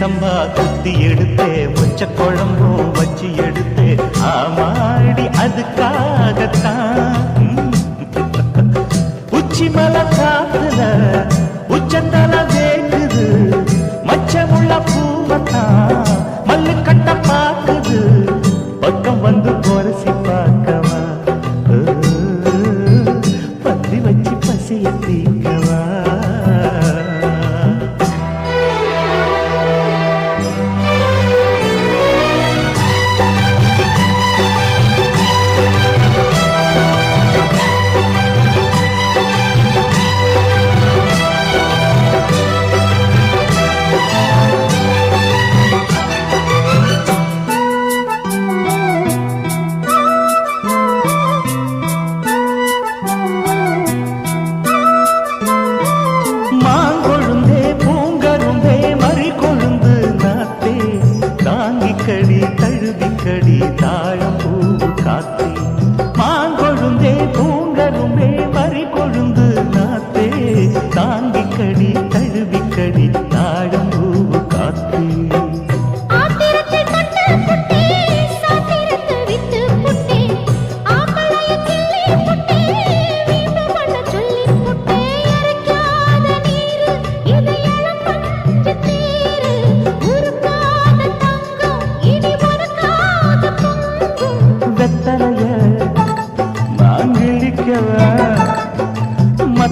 சம்பா குத்தி எடுத்தே மொச்ச குழம்பும் வச்சு எடுத்தே ஆமாடி அதுக்காகத்தான் உச்சி மலை காத்துல உச்சந்தல வேக்குது மச்சமுள்ள பூவத்தான் மல்லு கட்ட பாக்குது பக்கம் வந்து பொரசி பார்க்கவா பத்தி வச்சு பசிய தீக்கவா கடி தழுவி கடி தாழம் பூவு காத்தே மாங்கொழுந்தே பூங்கரும்பே மறி கொழுந்து நாத்தே தாங்கி கடி தழுவி கடி தாழம் பூவு காத்தே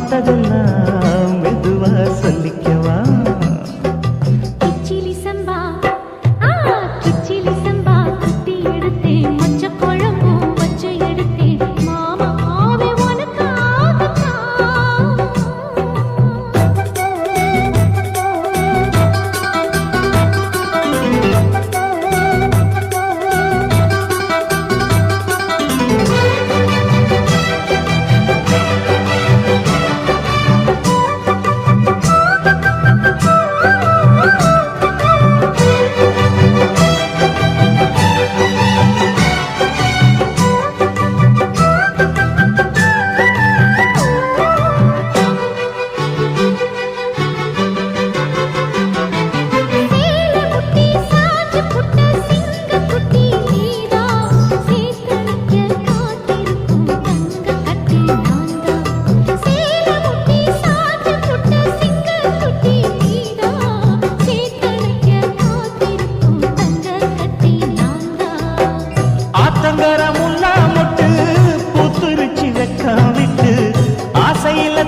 மத்ததெல்லாம் மெதுவா சொல்லிக்கவா கிச்சிலி சம்பா குத்தி எடுத்தேன் மொச்ச குழம்பும் வச்சு எடுத்தேன் மாமாவே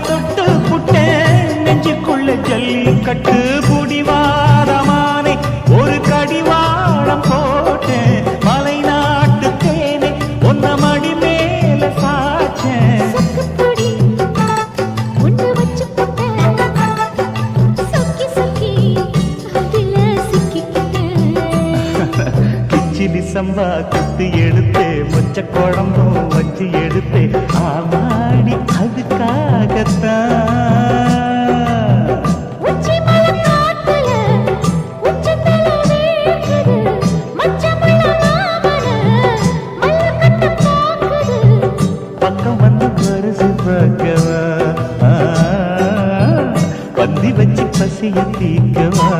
தொட்டு புட்டேன் நெஞ்சுக்குள்ள ஜல்லிக்கட்டு புடிவாரமானே ஒரு கடிவாளம் போட்டேன் மலை நாட்டு தேனே ஒன்ன மடி மேல சாச்சேன் கிச்சிலி சம்பா குத்தி எடுத்தே மொச்ச குழம்பும் வச்சு எடுத்தே ஆமாடி அதுக்காகத்தான் பக்கம் வந்து வருது பார்க்கவா பந்தி வச்சு பசிய தீக்கவா